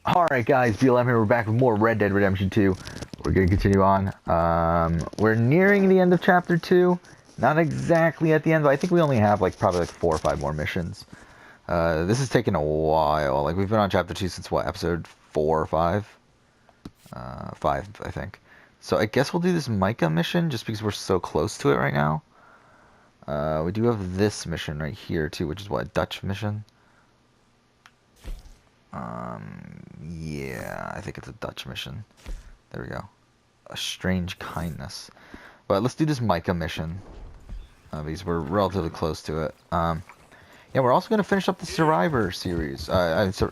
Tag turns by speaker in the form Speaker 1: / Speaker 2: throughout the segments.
Speaker 1: Alright guys, BLM here, we're back with more Red Dead Redemption 2. We're going to continue on. We're nearing the end of Chapter 2. Not exactly at the end, but I think we only have probably 4 or 5 more missions. This is taking a while. We've been on Chapter 2 since what, episode 4 or 5? 5, I think. So I guess we'll do this Micah mission just because we're so close to it right now. We do have this mission right here too, which is what, a Dutch mission? Yeah, I think it's a Dutch mission. There we go. A strange kindness. But let's do this Micah mission. Because we're relatively close to it. Yeah, we're also going to finish up the Survivor series.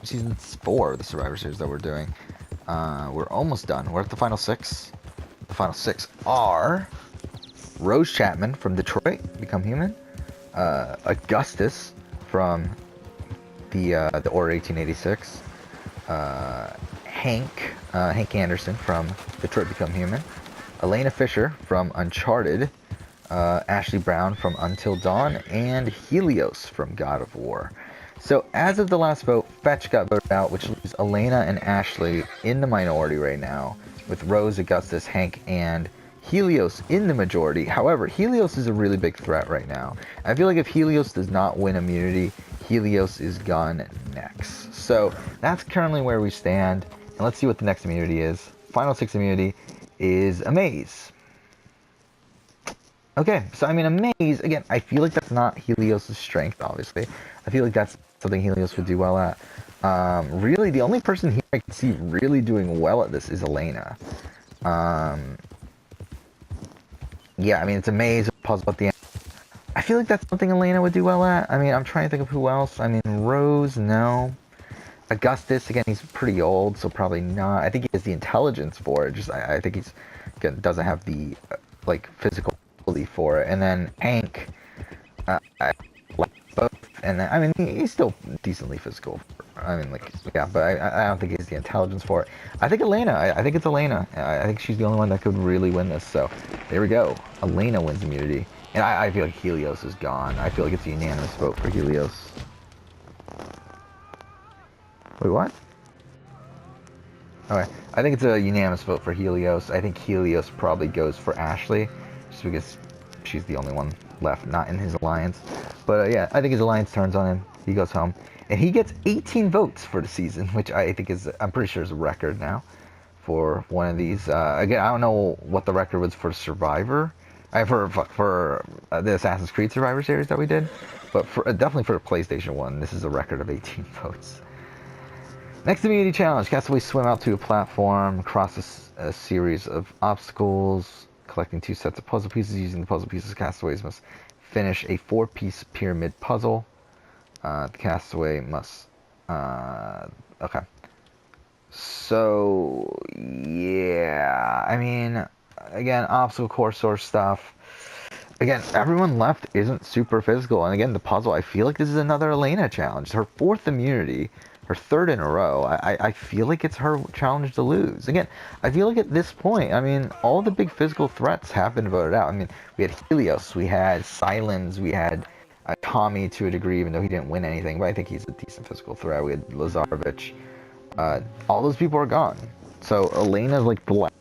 Speaker 1: Season 4 of the Survivor series that we're doing. We're almost done. We're at the final 6. The final 6 are Rose Chapman from Detroit, Become Human. Augustus from the Order 1886. Hank Anderson from Detroit Become Human. Elena Fisher from Uncharted. Ashley Brown from Until Dawn. And Helios from God of War. So as of the last vote, Fetch got voted out, which leaves Elena and Ashley in the minority right now, with Rose, Augustus, Hank, and Helios in the majority. However, Helios is a really big threat right now. I feel like if Helios does not win immunity, Helios is gone next. So that's currently where we stand. And let's see what the next immunity is. Final 6 immunity is Amaze. Okay, so I mean, Amaze, again, I feel like that's not Helios' strength, obviously. I feel like that's something Helios would do well at. Really, the only person here I can see really doing well at this is Elena. Yeah, I mean, it's Amaze, puzzle at the end. I feel like that's something Elena would do well at. I mean, I'm trying to think of who else. I mean, Rose, no. Augustus, again, he's pretty old, so probably not. I think he has the intelligence for it. Just, I think he's, again, doesn't have the, physical ability for it. And then Hank, I like both. And then, I mean, he's still decently physical. I mean, yeah, but I don't think he has the intelligence for it. I think Elena, I think it's Elena. I think she's the only one that could really win this. So, there we go. Elena wins immunity. And I feel like Helios is gone. I feel like it's a unanimous vote for Helios. Wait, what? Okay, I think it's a unanimous vote for Helios. I think Helios probably goes for Ashley, just because she's the only one left not in his alliance. But yeah, I think his alliance turns on him. He goes home. And he gets 18 votes for the season, which I think is, I'm pretty sure is a record now for one of these. Again, I don't know what the record was for Survivor. For the Assassin's Creed Survivor series that we did. But for definitely for the PlayStation 1, this is a record of 18 votes. Next immunity challenge. Castaways swim out to a platform, cross a series of obstacles, collecting 2 sets of puzzle pieces. Using the puzzle pieces, castaways must finish a 4-piece pyramid puzzle. The castaway must... okay. So, yeah, I mean, again, obstacle course sort of stuff. Again, everyone left isn't super physical. And again, the puzzle, I feel like this is another Elena challenge. Her 4th immunity, her 3rd in a row. I feel like it's her challenge to lose. Again, I feel like at this point, I mean, all the big physical threats have been voted out. I mean, we had Helios, we had Silence, we had Tommy to a degree, even though he didn't win anything. But I think he's a decent physical threat. We had Lazarevich. All those people are gone. So Elena's the last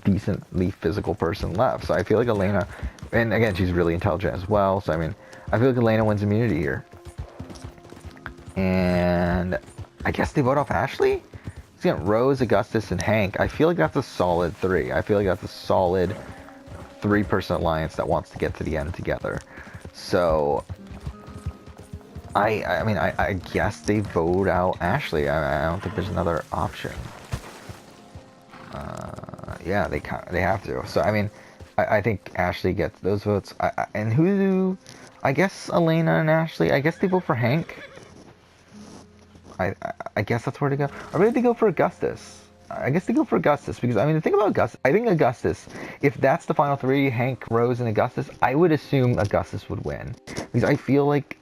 Speaker 1: decently physical person left. So I feel like Elena, and again, she's really intelligent as well. So I mean, I feel like Elena wins immunity here. And I guess they vote off Ashley? So yeah, Rose, Augustus, and Hank. I feel like that's a solid 3. I feel like that's a solid 3-person alliance that wants to get to the end together. So I mean, I guess they vote out Ashley. I don't think there's another option. Yeah, they have to. So I mean, I think Ashley gets those votes. And who do? I guess Elena and Ashley. I guess they vote for Hank. I guess that's where to go. Or maybe they go for Augustus. I guess they go for Augustus because I mean the thing about Augustus, I think Augustus, if that's the final 3, Hank, Rose, and Augustus, I would assume Augustus would win because I feel like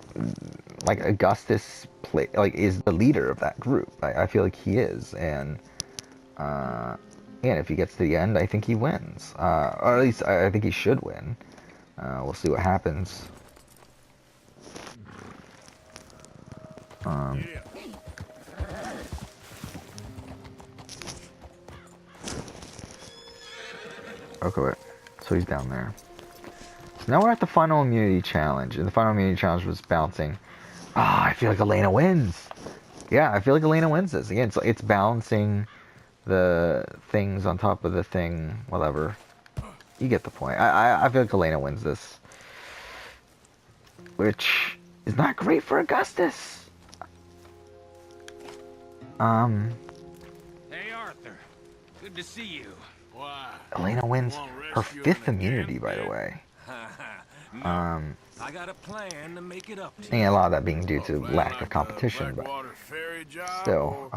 Speaker 1: Augustus is the leader of that group. I feel like he is, and if he gets to the end, I think he wins, or at least I think he should win. We'll see what happens. Okay, wait. So he's down there. So now we're at the final immunity challenge, and the final immunity challenge was bouncing. Ah, I feel like Elena wins. Yeah, I feel like Elena wins this. Again, it's balancing the things on top of the thing, whatever. You get the point. I feel like Elena wins this. Which is not great for Augustus.
Speaker 2: Hey, Arthur. Good to see you.
Speaker 3: Why?
Speaker 1: Elena wins her 5th immunity, by the way.
Speaker 2: No, I got a plan to make it up to
Speaker 1: And
Speaker 2: you.
Speaker 1: a lot of that being due to lack of competition, but still,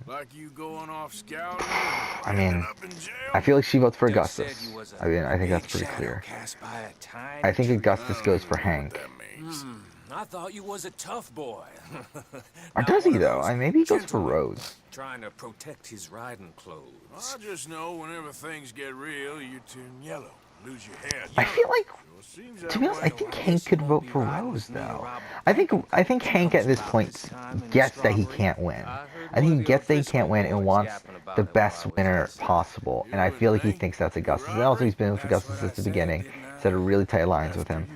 Speaker 3: like you going off scouting
Speaker 1: I mean,
Speaker 3: up in jail?
Speaker 1: I feel like she votes for
Speaker 2: Doug said
Speaker 1: Augustus.
Speaker 2: you was a
Speaker 1: I mean, I think
Speaker 2: big
Speaker 1: that's pretty
Speaker 2: shadow
Speaker 1: clear.
Speaker 2: cast by a tiny
Speaker 1: I think
Speaker 2: tree.
Speaker 1: Augustus goes for Hank.
Speaker 3: That means.
Speaker 2: I thought you was a tough boy.
Speaker 1: Or
Speaker 2: Not
Speaker 1: does he
Speaker 2: one of
Speaker 1: though?
Speaker 2: those
Speaker 1: maybe he goes for
Speaker 2: gentlemen
Speaker 1: Rose.
Speaker 2: Trying to protect his riding clothes.
Speaker 3: I just know whenever things get real, you turn yellow, lose your head.
Speaker 1: I feel like,
Speaker 3: Well, seems
Speaker 1: to
Speaker 3: that
Speaker 1: be honest, I
Speaker 3: way.
Speaker 1: think Hank could vote for Rose though. I think Hank at this point gets that he can't win. I think he gets that he can't win and wants the best winner possible. And I feel like he thinks that's Augustus. And also he's been with Augustus since the beginning. He's had a really tight alliance with him.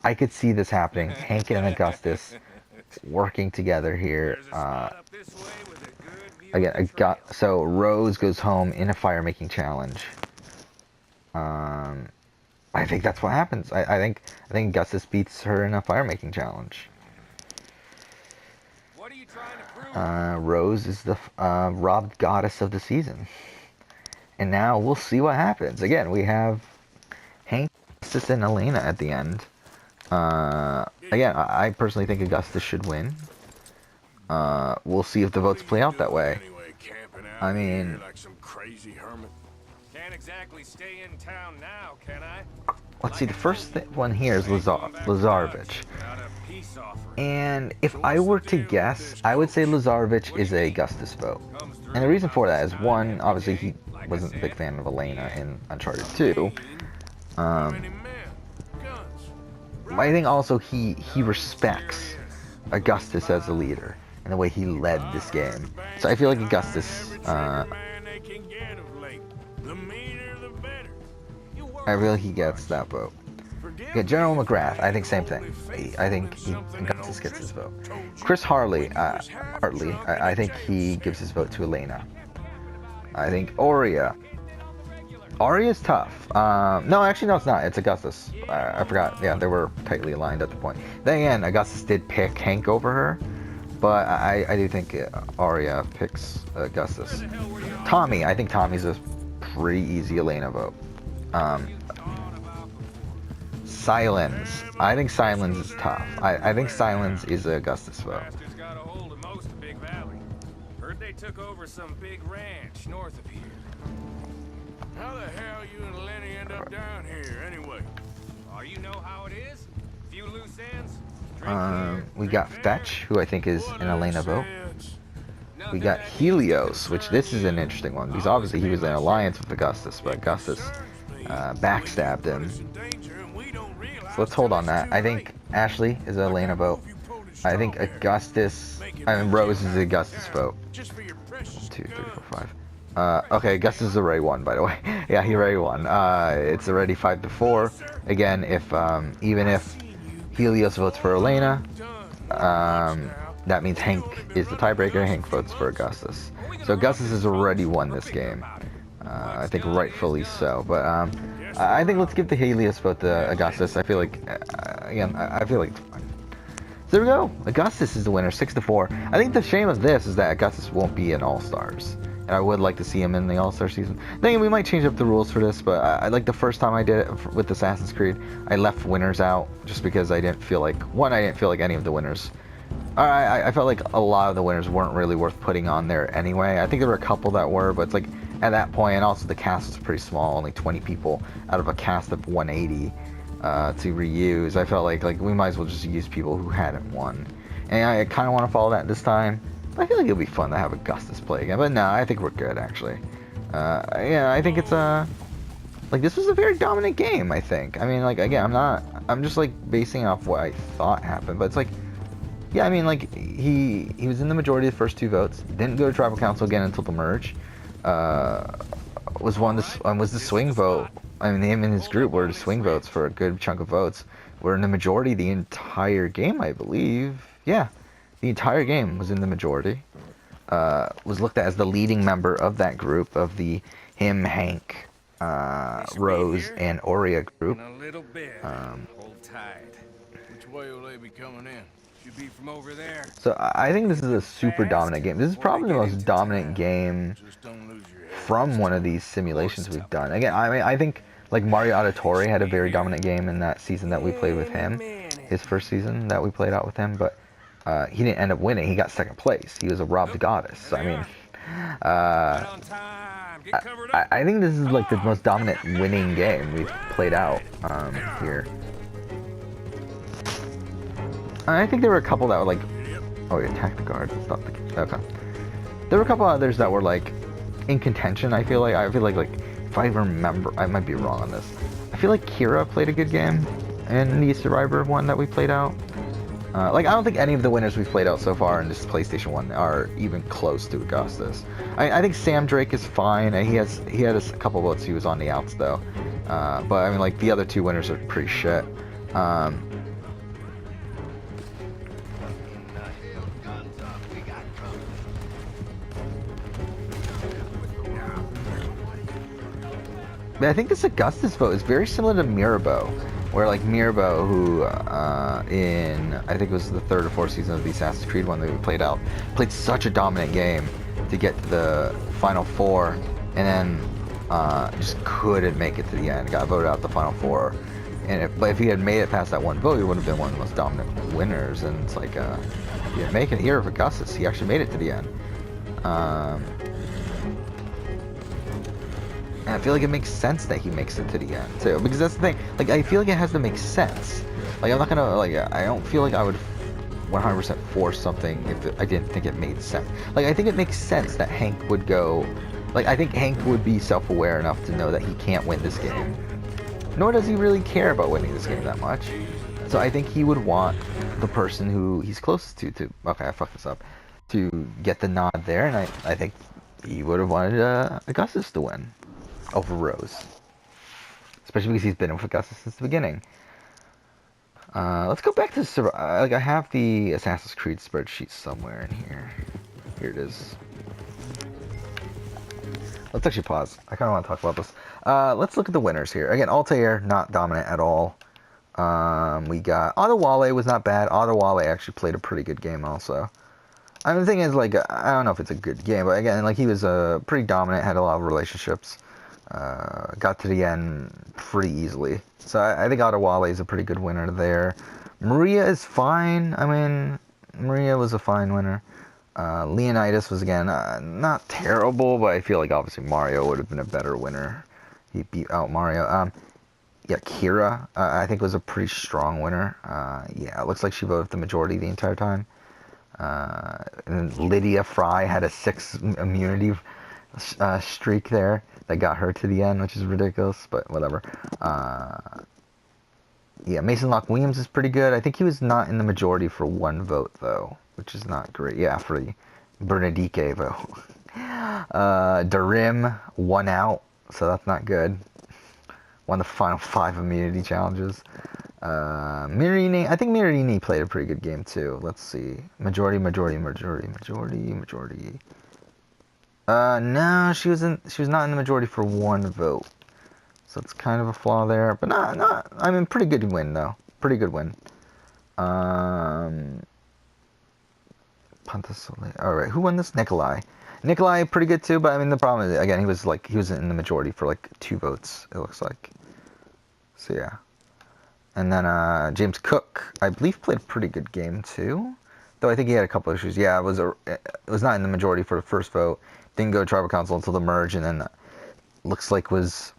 Speaker 1: I could see this happening. Hank and Augustus working together here. Again, so Rose goes home in a fire making challenge. I think that's what happens. I think Augustus beats her in a fire making challenge.
Speaker 2: What are you trying to prove?
Speaker 1: Rose is the robbed goddess of the season. And now we'll see what happens. Again, we have Hank, Augustus, and Elena at the end. Again, I personally think Augustus should win. We'll see if the votes play out that way. I mean,
Speaker 3: like some crazy hermit.
Speaker 2: Can't exactly stay in town now, can I?
Speaker 1: let's see, the first one here is Lazarevich.
Speaker 2: Got a peace offering.
Speaker 1: And if I were to guess, I would say Lazarevich is a Augustus vote. And the reason for that is, one, obviously he wasn't a big fan of Elena in Uncharted 2. I think also he respects Augustus as a leader and the way he led this game. So I feel like Augustus, I feel like he gets that vote. Yeah, General McGrath, I think same thing. I think Augustus gets his vote. Chris Hartley, I think he gives his vote to Elena. I think Aria's tough. No, actually, no, it's not. It's Augustus. I forgot. Yeah, they were tightly aligned at the point. Then again, Augustus did pick Hank over her, but I do think Aria picks Augustus. Tommy, I think Tommy's a pretty easy Elena vote. Silence. I think Silence is tough. I think Silence is a Augustus vote.
Speaker 2: Bastards got a hold of most of Big Valley. Heard they took over some big ranch north of here.
Speaker 3: How the hell you and Lenny end up down here, anyway?
Speaker 2: Oh, you know how it is? Few loose ends. Drink here,
Speaker 1: We
Speaker 2: drink
Speaker 1: got
Speaker 2: there.
Speaker 1: Fetch, who I think is
Speaker 3: What
Speaker 1: an Elena vote.
Speaker 3: sense?
Speaker 1: We got Helios, which this is an interesting one, because obviously he was in alliance with Augustus, but Augustus backstabbed him. So let's hold on that. I think Ashley is an Elena vote. I think Augustus, Rose is the Augustus vote. 1, 2, 3, 4, 5. Okay, Augustus already won, by the way. Yeah, he already won. It's already 5-4. Again, even if Helios votes for Elena, that means Hank is the tiebreaker. Hank votes for Augustus. So Augustus has already won this game. I think rightfully so. But I think let's give the Helios vote to Augustus. I feel like, again, I feel like it's fine. So there we go. Augustus is the winner, 6-4. I think the shame of this is that Augustus won't be in All-Stars. And I would like to see him in the All-Star season. Then we might change up the rules for this, but I like the first time I did it with Assassin's Creed, I left winners out just because I didn't feel like, I didn't feel like any of the winners. I felt like a lot of the winners weren't really worth putting on there anyway. I think there were a couple that were, but it's like at that point, and also the cast was pretty small, only 20 people out of a cast of 180 to reuse. I felt like we might as well just use people who hadn't won. And I kind of want to follow that this time. I feel like it'll be fun to have Augustus play again, but no, I think we're good actually. Yeah, I think it's like this was a very dominant game. I think. I mean, like again, I'm just like basing off what I thought happened, but it's like, yeah, I mean, like he was in the majority of the first 2 votes. Didn't go to tribal council again until the merge. Was the swing vote I mean, him and his group were swing votes for a good chunk of votes. Were in the majority the entire game, I believe. Yeah, the entire game was in the majority. Was looked at as the leading member of that group, of the him, Hank, Rose, and Aurea group.
Speaker 2: In a little bit. Hold tight.
Speaker 3: Which way will they be coming in?
Speaker 2: Should be from over there.
Speaker 1: So I think this is a super dominant game. This is probably the most dominant game
Speaker 3: Just don't lose your head.
Speaker 1: from one of these simulations we've done. Again, I mean, I think like Mario Auditore had a very dominant game in that season that we played with him, his first season that we played out with him, but he didn't end up winning. He got second place. He was a robbed goddess. So, I mean,
Speaker 2: Right on time. Get covered up.
Speaker 1: I think this is like the most dominant winning game we've played out here. I think there were a couple that were like, oh, we attacked the guards and stuff. Okay. There were a couple others that were like in contention. I feel like if I remember, I might be wrong on this. I feel like Kira played a good game in the Survivor one that we played out. Like I don't think any of the winners we've played out so far in this PlayStation 1 are even close to Augustus. I think Sam Drake is fine. He had a couple votes. He was on the outs though. But I mean, like the other two winners are pretty shit. But I think this Augustus vote is very similar to Mirabeau, where like Mirabeau, who in I think it was the third or fourth season of the Assassin's Creed one that we played out, played such a dominant game to get to the final four, and then just couldn't make it to the end. Got voted out the final four, but if he had made it past that one vote, he would have been one of the most dominant winners. And it's like he didn't make it here with Augustus. He actually made it to the end. And I feel like it makes sense that he makes it to the end too, because that's the thing. Like I feel like it has to make sense. Like I'm not gonna like I don't feel like I would 100% force something if I didn't think it made sense. Like I think it makes sense that Hank would go. Like I think Hank would be self-aware enough to know that he can't win this game. Nor does he really care about winning this game that much. So I think he would want the person who he's closest to okay, I fucked this up, to get the nod there, and I think he would have wanted Augustus to win over Rose, especially because he's been with Augustus since the beginning. Let's go back to like I have the Assassin's Creed spreadsheet somewhere in here. Here it is. Let's actually pause. I kind of want to talk about this. Let's look at the winners here. Again, Altair not dominant at all. We got Adewale was not bad. Adewale actually played a pretty good game also. I mean, the thing is, like, I don't know if it's a good game, but again, like he was pretty dominant, had a lot of relationships. Got to the end pretty easily. So I think Adewale is a pretty good winner there. Maria is fine. I mean, Maria was a fine winner. Leonidas was, again, not terrible, but I feel like obviously Mario would have been a better winner. He beat out Mario. Yeah, Kira, I think was a pretty strong winner. Yeah, it looks like she voted the majority the entire time. And Lydia Fry had a 6 immunity streak there that got her to the end, which is ridiculous, but whatever. Yeah, Mason Locke Williams is pretty good. I think he was not in the majority for 1 vote, though, which is not great. Yeah, for the Bernadike vote. Darim 1 out, so that's not good. Won the final 5 immunity challenges. Mirini, I think Mirini played a pretty good game, too. Let's see. Majority. No, she was not in the majority for 1 vote. So it's kind of a flaw there, but not. I mean, pretty good win though. Pretty good win. Pantasole. All right, who won this? Nikolai, pretty good too. But I mean, the problem is again, he was in the majority for like 2 votes. It looks like. So yeah. And then James Cook, I believe, played a pretty good game too. Though I think he had a couple issues. Yeah, it was not in the majority for the first vote. Didn't go to tribal council until the merge, and then looks like was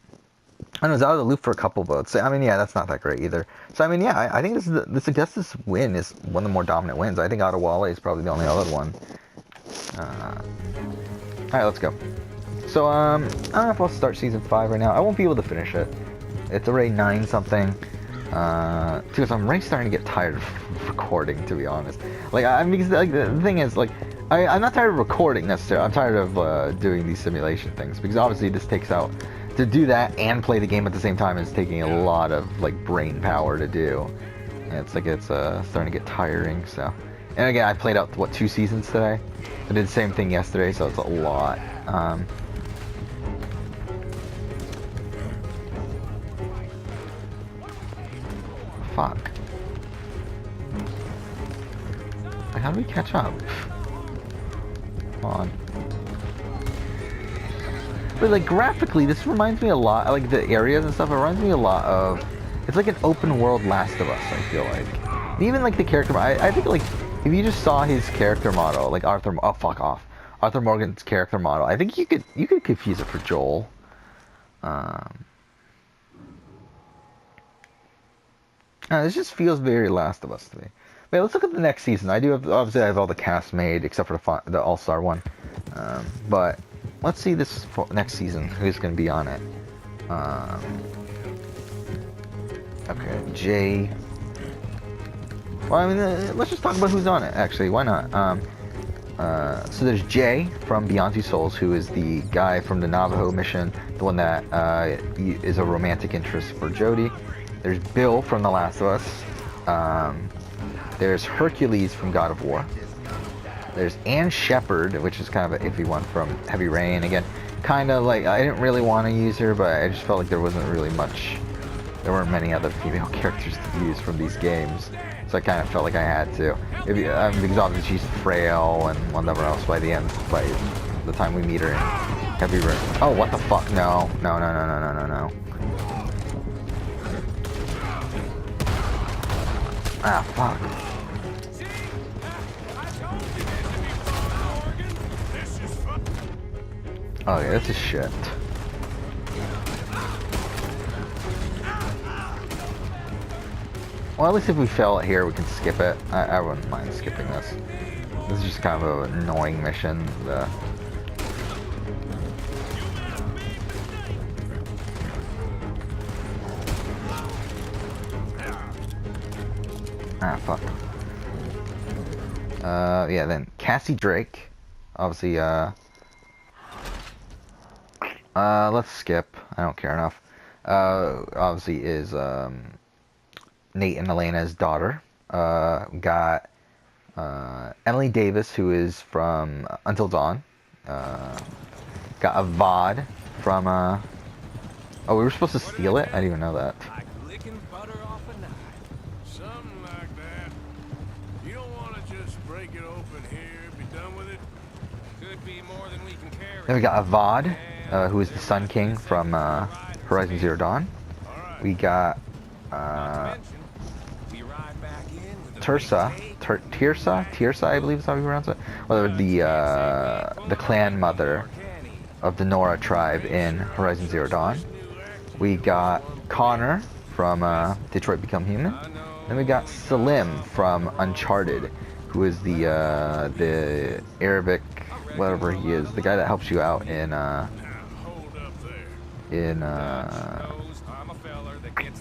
Speaker 1: out of the loop for a couple votes. I mean, yeah, that's not that great either. So I mean, yeah, I think this Augustus win is one of the more dominant wins. I think Adewale is probably the only other one. All right, let's go. So I don't know if I'll start season 5 right now. I won't be able to finish it. It's already 9 something. Because I'm really starting to get tired of recording, to be honest. Like, because like the thing is, like, I'm not tired of recording necessarily. I'm tired of doing these simulation things because obviously this takes out to do that and play the game at the same time is taking a lot of like brain power to do. And it's like it's starting to get tiring. So, and again, I played out what 2 seasons today. I did the same thing yesterday, so it's a lot. Fuck. Like, how do we catch up? Come on. But like graphically, this reminds me a lot, like the areas and stuff, it reminds me a lot of, it's like an open world Last of Us, I feel like. And even like the character, I think like, if you just saw his character model, like Arthur Morgan's character model, I think you could confuse it for Joel. This just feels very Last of Us to me. But let's look at the next season. Obviously I have all the cast made except for the All-Star one. But let's see this next season. Who's going to be on it? Okay, Jay. Well, I mean, let's just talk about who's on it. Actually, why not? So there's Jay from Beyond Two Souls, who is the guy from the Navajo mission, the one that is a romantic interest for Jodie. There's Bill from The Last of Us. There's Hercules from God of War. There's Anne Shepard, which is kind of an iffy one from Heavy Rain. Again, kind of like, I didn't really want to use her, but I just felt like there weren't many other female characters to use from these games. So I kind of felt like I had to. Because obviously she's frail and whatever else by the end, by the time we meet her in Heavy Rain. Oh, what the fuck? No. Ah, fuck. Oh yeah, this is shit. Well, at least if we fail it here, we can skip it. I wouldn't mind skipping this. This is just kind of an annoying mission. Ah, fuck. Yeah, then Cassie Drake. Obviously, let's skip. I don't care enough. Obviously is, Nate and Elena's daughter. Got, Emily Davis, who is from Until Dawn. Got a VOD from, oh, we were supposed to steal it? I didn't even know that. Then we got Avad, who is the Sun King from Horizon Zero Dawn. We got Tirsa, I believe is how you pronounce it. Well, the clan mother of the Nora tribe in Horizon Zero Dawn. We got Connor from Detroit Become Human. Then we got Salim from Uncharted, who is the Arabic, whatever he is, the guy that helps you out in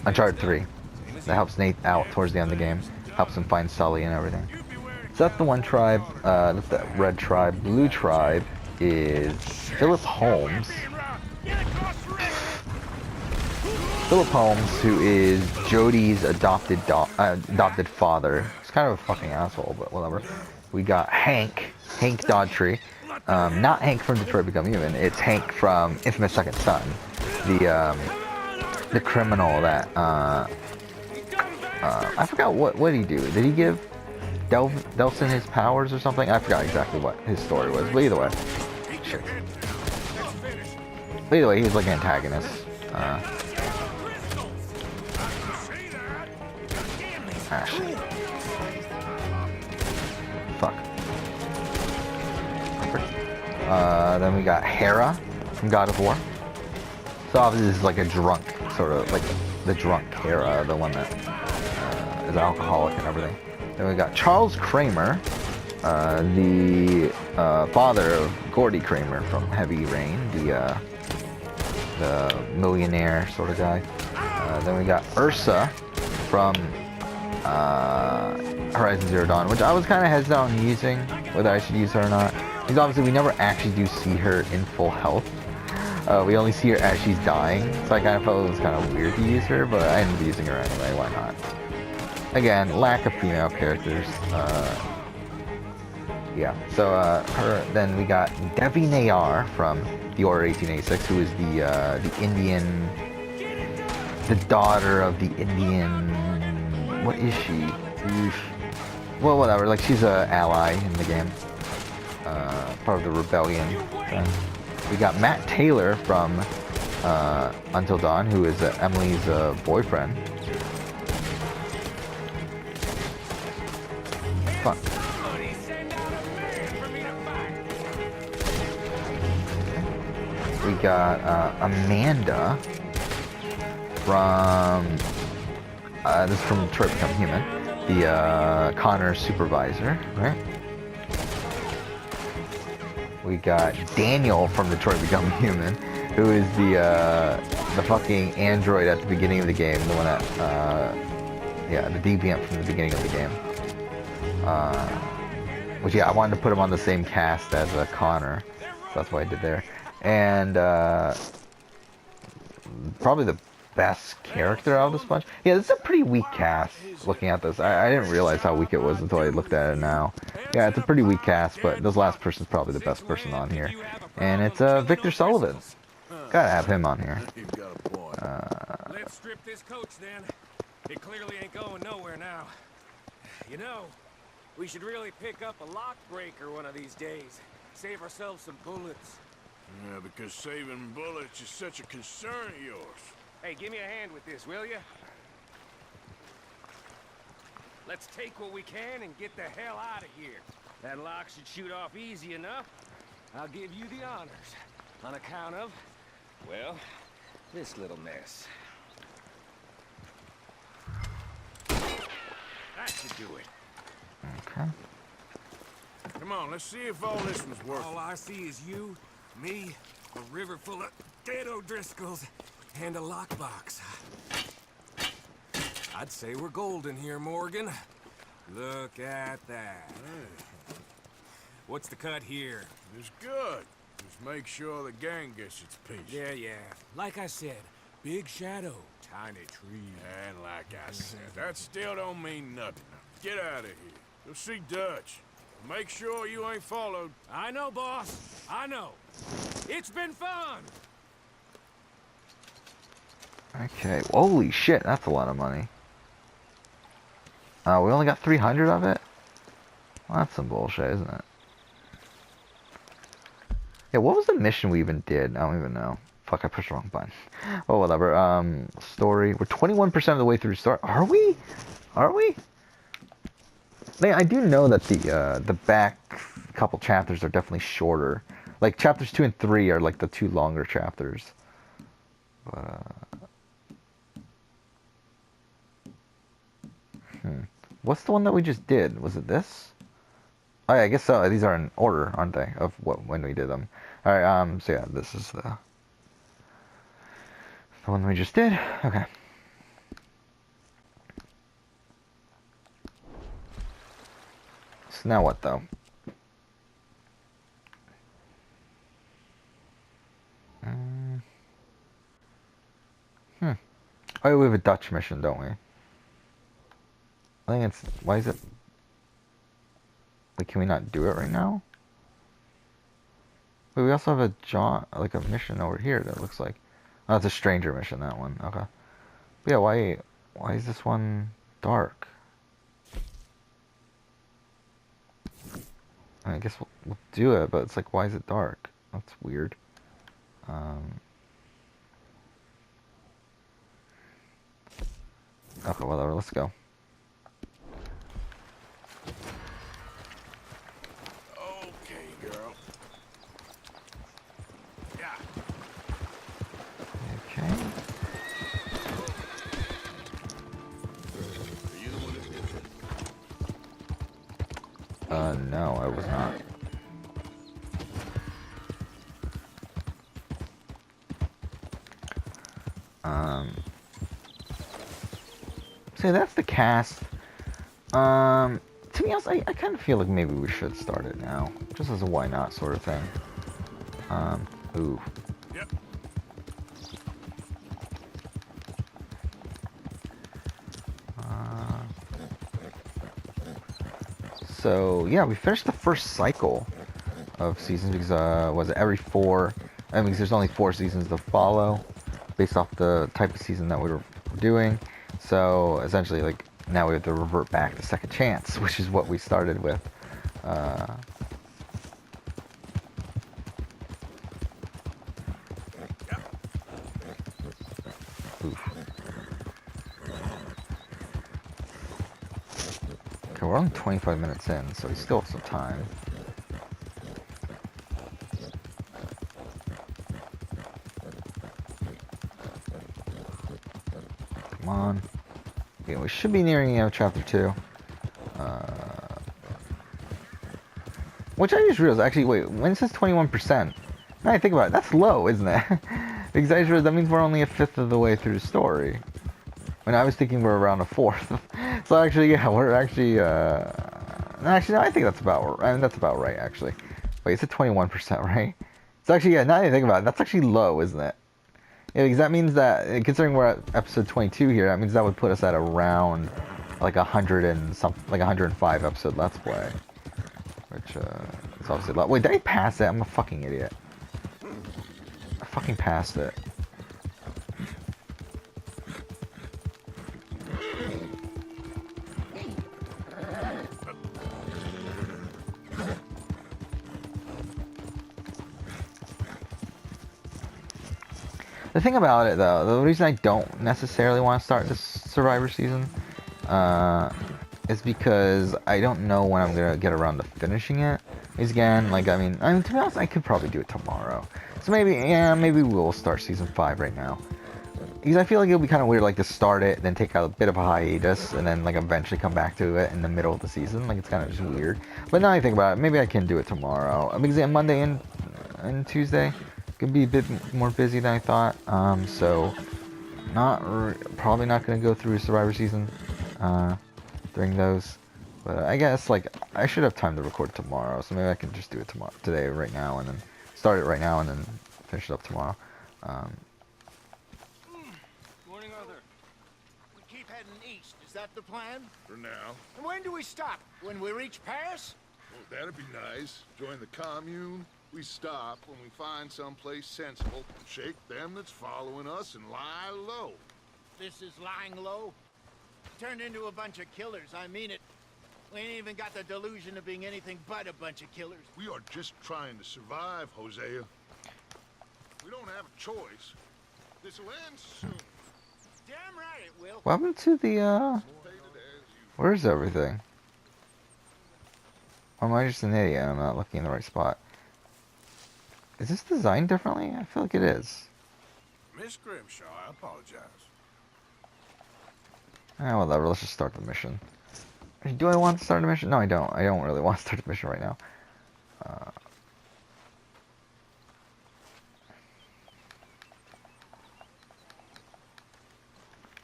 Speaker 1: Uncharted 3, that helps Nate out towards the end of the game, helps him find Sully and everything. So that's the one tribe. That's the red tribe. Blue tribe is Philip Holmes. Philip Holmes, who is Jodie's adopted father. He's kind of a fucking asshole, but whatever. We got Hank Daughtry. Not Hank from Detroit Become Human. It's Hank from Infamous Second Son, the criminal that I forgot what did he do? Did he give Delson his powers or something? I forgot exactly what his story was. But either way, shit. But either way, he's like an antagonist. Ah, shit. Fuck. Then we got Hera from God of War. So obviously this is like a drunk, sort of like the drunk Hera, the one that is alcoholic and everything. Then we got Charles Kramer, the father of Gordy Kramer from Heavy Rain, the millionaire sort of guy. Then we got Ursa from Horizon Zero Dawn, which I was kind of hesitant on using, whether I should use her or not. Because obviously we never actually do see her in full health. We only see her as she's dying, so I kind of felt it was kind of weird to use her, but I ended up using her anyway. Why not? Again, lack of female characters. Yeah. So then we got Devi Nayar from the Order 1886, who is the Indian, the daughter of the Indian. What is she? Well, whatever. Like she's a ally in the game, part of the rebellion. We got Matt Taylor from Until Dawn, who is Emily's boyfriend. Fuck. We got Amanda from this is from Detroit Become Human, the Connor supervisor, right? We got Daniel from Detroit Become Human, who is the fucking android at the beginning of the game, the one that yeah, the deviant from the beginning of the game. Which yeah, I wanted to put him on the same cast as Connor, so that's what I did there. And probably the best character out of this bunch. Yeah, this is a pretty weak cast. Looking at this, I didn't realize how weak it was until I looked at it now. Yeah, it's a pretty weak cast, but this last person's probably the best person on here, and it's Victor Sullivan. Gotta have him on here.
Speaker 2: Let's strip this coach then. It clearly ain't going nowhere now. You know, we should really pick up a lock breaker one of these days. Save ourselves some bullets.
Speaker 3: Yeah, because saving bullets is such a concern of yours.
Speaker 2: Hey, give me a hand with this, will you? Let's take what we can and get the hell out of here. That lock should shoot off easy enough. I'll give you the honors. On account of, well, this little mess. That should do it.
Speaker 1: Okay.
Speaker 3: Come on, let's see if all this was worth it.
Speaker 2: All I see is you, me, a river full of dead O'Driscolls, and a lockbox. I'd say we're golden here, Morgan. Look at that. What's the cut here?
Speaker 3: It's good. Just make sure the gang gets its piece.
Speaker 2: Yeah. Like I said, big shadow, tiny tree.
Speaker 3: And like I said, that still don't mean nothing. Get out of here. Go see Dutch. Make sure you ain't followed.
Speaker 2: I know, boss. I know. It's been fun.
Speaker 1: Okay. Holy shit, that's a lot of money. We only got 300 of it? Well, that's some bullshit, isn't it? Yeah, what was the mission we even did? I don't even know. Fuck, I pushed the wrong button. Oh, whatever. Story. We're 21% of the way through story. Are we? Are we? Yeah, I do know that the back couple chapters are definitely shorter. Like, chapters 2 and 3 are like the two longer chapters. But, what's the one that we just did? Was it this? Oh yeah, I guess so. These are in order, aren't they? Of when we did them. All right. So yeah, this is the one we just did. Okay. So now what though? Oh, we have a Dutch mission, don't we? I think it's... Why is it... Like, can we not do it right now? Wait, we also have like a mission over here that looks like... Oh, it's a stranger mission, that one. Okay. But yeah, why is this one dark? I guess we'll do it, but it's like, why is it dark? That's weird. Okay, whatever, let's go.
Speaker 3: Okay, girl. Yeah.
Speaker 1: Okay.
Speaker 3: Are you the one that did it?
Speaker 1: No, I was not. So that's the cast. To be honest, I kind of feel like maybe we should start it now. Just as a why not sort of thing. Ooh.
Speaker 3: Yep.
Speaker 1: So yeah, we finished the first cycle of seasons because was it every 4? I mean, because there's only 4 seasons to follow, based off the type of season that we were doing. So essentially, like now we have to revert back to second chance, which is what we started with. Uh, oof. Okay, we're only 25 minutes in, so we still have some time. Come on. Okay, we should be nearing the end of chapter 2. Which I just realized, actually, wait, when it says 21%, now I think about it, that's low, isn't it? Because I just realized that means we're only a fifth of the way through the story. When I was thinking we're around a fourth. So actually, yeah, we're actually, actually, no, I think that's about, I mean, that's about right, actually. Wait, it's at 21%, right? So actually, yeah, now that I think about it, that's actually low, isn't it? Yeah, because that means that, considering we're at episode 22 here, that means that would put us at around, like 100 and something, like 105 episode Let's Play. Which, it's obviously a lot. Wait, did I pass it? I'm a fucking idiot. I fucking passed it. The thing about it, though, the reason I don't necessarily want to start this Survivor season, is because I don't know when I'm gonna get around to finishing it. Because again, like, I mean, to be honest, I could probably do it tomorrow. So maybe, yeah, maybe we'll start season 5 right now. Because I feel like it'll be kind of weird, like, to start it, then take out a bit of a hiatus, and then, like, eventually come back to it in the middle of the season. Like, it's kind of just weird. But now I think about it, maybe I can do it tomorrow. Because Monday and Tuesday could be a bit more busy than I thought. So, probably not going to go through Survivor season during those. But I guess, like, I should have time to record tomorrow, so maybe I can just do it today, right now, and then start it right now, and then finish it up tomorrow.
Speaker 2: Morning, Arthur.
Speaker 4: We keep heading east. Is that the plan?
Speaker 3: For now.
Speaker 4: And when do we stop? When we reach Paris?
Speaker 3: Well, that'd be nice. Join the commune. We stop when we find someplace sensible. Shake them that's following us and lie low.
Speaker 4: This is lying low. Turned into a bunch of killers. I mean it. We ain't even got the delusion of being anything but a bunch of killers.
Speaker 3: We are just trying to survive, Hosea. We don't have a choice. This'll end soon.
Speaker 4: Damn right it will.
Speaker 1: What happened to the,
Speaker 3: Stated as you.
Speaker 1: where's everything? Or am I just an idiot and I'm not looking in the right spot? Is this designed differently? I feel like it is.
Speaker 3: Miss Grimshaw, I apologize.
Speaker 1: Whatever, let's just start the mission. Do I want to start the mission? No, I don't. I don't really want to start the mission right now.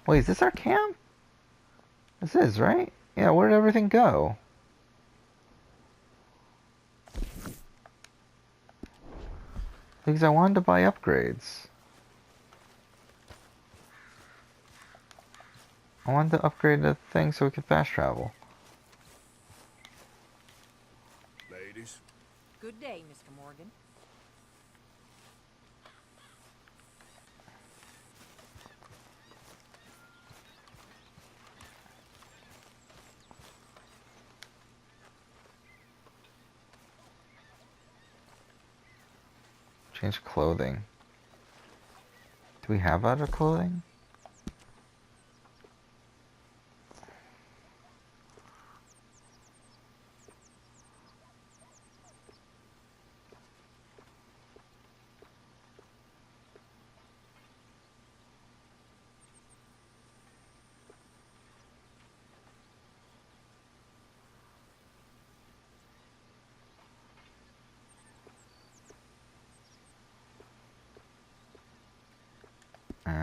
Speaker 1: Wait, is this our camp? This is, right? Yeah, where did everything go? Because I wanted to buy upgrades. I wanted to upgrade the thing so we could fast travel.
Speaker 3: Ladies.
Speaker 5: Good day, Mr. Morgan.
Speaker 1: Change clothing. Do we have other clothing?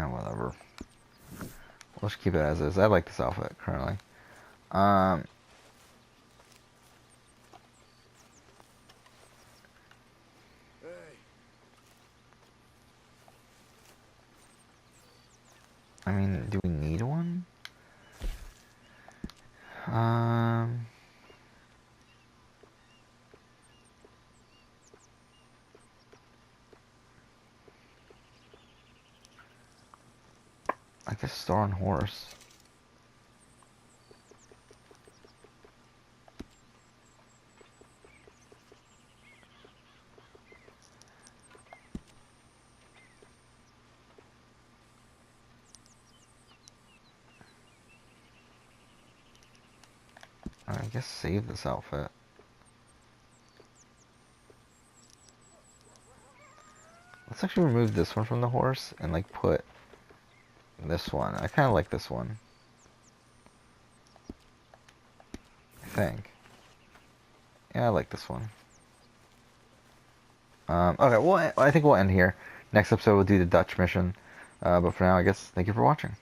Speaker 1: Whatever. Let's keep it as is. I like this outfit currently.
Speaker 3: Hey.
Speaker 1: I mean, do we need one? this star on horse. I guess save this outfit. Let's actually remove this one from the horse and like put this one. I kind of like this one. I think. Yeah, I like this one. Okay, well, I think we'll end here. Next episode we'll do the Dutch mission. But for now, I guess, thank you for watching.